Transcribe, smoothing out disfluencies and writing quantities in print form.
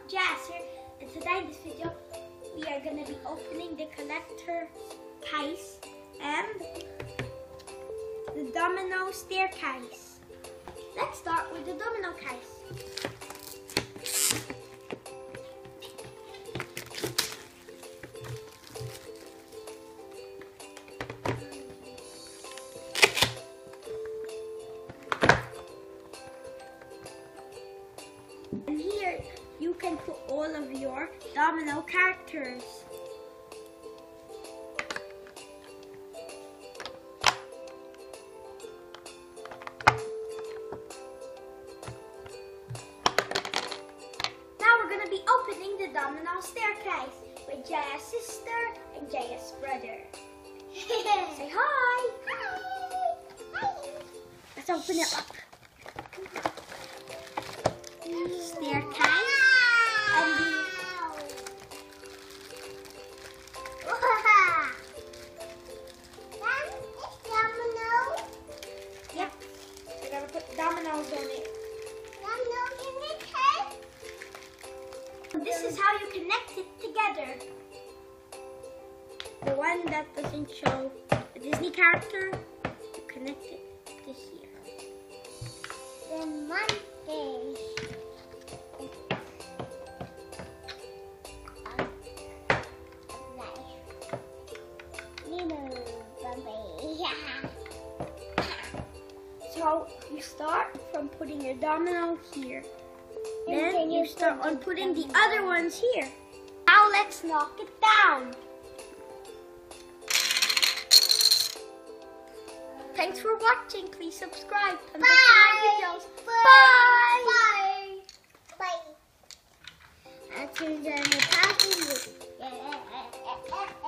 Jazz here, and today in this video we are going to be opening the collector case and the domino staircase. Let's start with the domino case. And here you can put all of your domino characters. Now we're going to be opening the domino staircase with Jaya's sister and Jaya's brother. Say hi! Hi! Hi! Let's open it up. Staircase and yep, we're gonna put dominoes on it. This is how you connect it together. The one that doesn't show a Disney character, you connect it to here. The monkey. So you start from putting your domino here. Then you start on putting the other ones here. Now let's knock it down. Thanks for watching. Please subscribe. And videos. Bye. Bye. Bye.